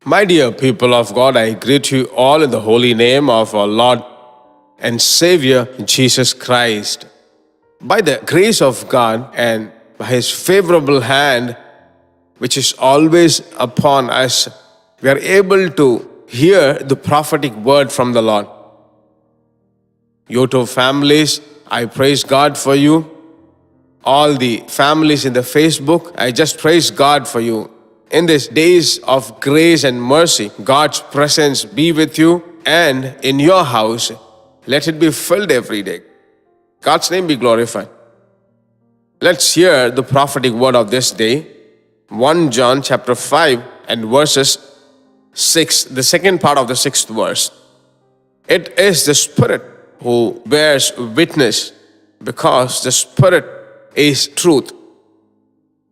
My dear people of God, I greet you all in the holy name of our Lord and Savior Jesus Christ. By the grace of God and by His favorable hand, which is always upon us, we are able to hear the prophetic word from the Lord. YouTube families, I praise God for you. All the families in the Facebook, I just praise God for you. In these days of grace and mercy, God's presence be with you and in your house. Let it be filled every day. God's name be glorified. Let's hear the prophetic word of this day. 1 John chapter 5 and verses 6, the second part of the 6th verse. It is the Spirit who bears witness, because the Spirit is truth.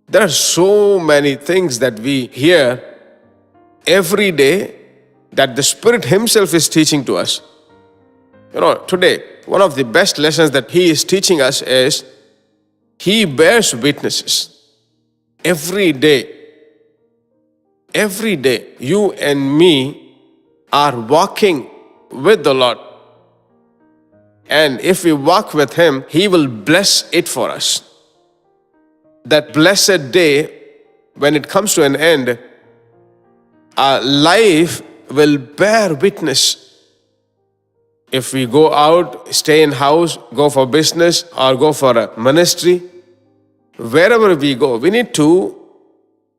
There are so many things that we hear every day that the Spirit Himself is teaching to us. Today, one of the best lessons that He is teaching us is He bears witnesses. Every day, you and me are walking with the Lord. And if we walk with Him, He will bless it for us. That blessed day, when it comes to an end, our life will bear witness. If we go out, stay in house, go for business, or go for a ministry, wherever we go, we need to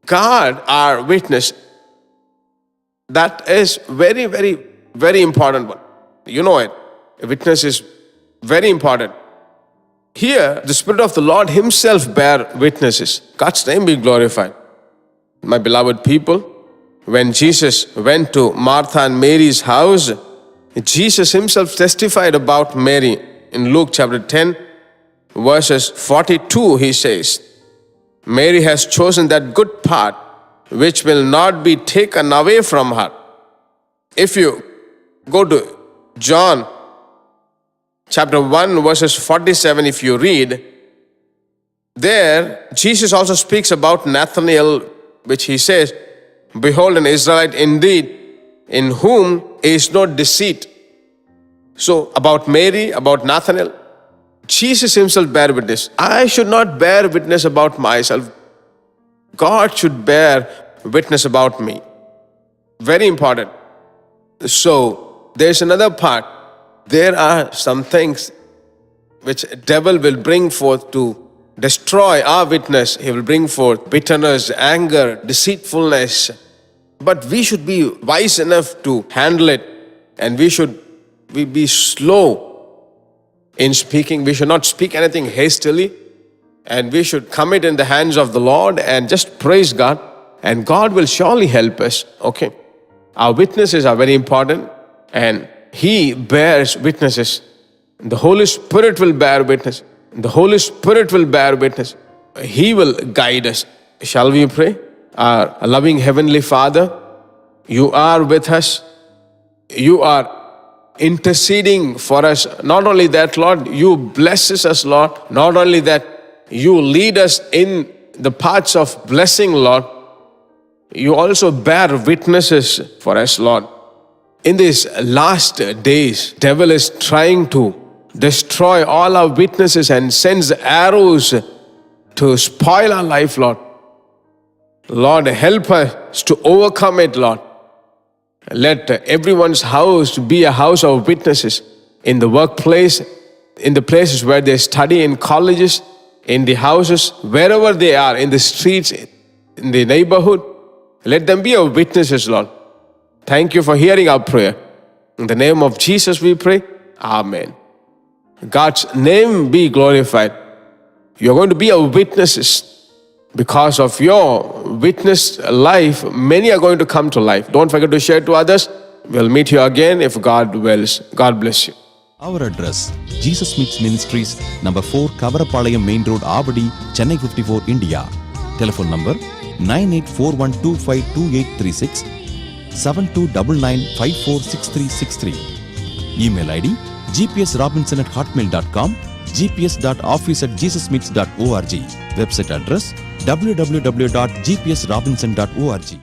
guard our witness. That is very, very, very important one. You know it. A witness is very important. Here, the Spirit of the Lord Himself bear witnesses. God's name be glorified. My beloved people, when Jesus went to Martha and Mary's house, Jesus Himself testified about Mary. In Luke chapter 10, verses 42, He says, Mary has chosen that good part which will not be taken away from her. If you go to John chapter 1, verses 47, if you read, there Jesus also speaks about Nathanael, which He says, Behold, an Israelite indeed, in whom is no deceit. So, about Mary, about Nathanael, Jesus Himself bear witness. I should not bear witness about myself. God should bear witness about me. Very important. So, there's another part. There are some things which the devil will bring forth to destroy our witness. He will bring forth bitterness, anger, deceitfulness. But we should be wise enough to handle it, and we should be slow in speaking. We should not speak anything hastily, and we should commit in the hands of the Lord and just praise God, and God will surely help us. Okay, our witnesses are very important, and He bears witnesses. The Holy Spirit will bear witness. The Holy Spirit will bear witness. He will guide us. Shall we pray? Our loving Heavenly Father, You are with us. You are interceding for us. Not only that, Lord, You blesses us, Lord. Not only that, You lead us in the paths of blessing, Lord. You also bear witnesses for us, Lord. In these last days, devil is trying to destroy all our witnesses and sends arrows to spoil our life, Lord. Lord, help us to overcome it, Lord. Let everyone's house be a house of witnesses. In the workplace, in the places where they study, in colleges, in the houses, wherever they are, in the streets, in the neighborhood, let them be our witnesses, Lord. Thank You for hearing our prayer. In the name of Jesus we pray. Amen. God's name be glorified. You're going to be our witnesses. Because of your witness life, many are going to come to life. Don't forget to share to others. We'll meet you again if God wills. God bless you. Our address, Jesus Meets Ministries, number 4, Kavarapalayam Main Road, Avadi, Chennai 54, India. Telephone number 9841252836, 7299546363. Email ID gpsrobinson@hotmail.com, gps.office@jesusmeets.org. Website address www.gpsrobinson.org.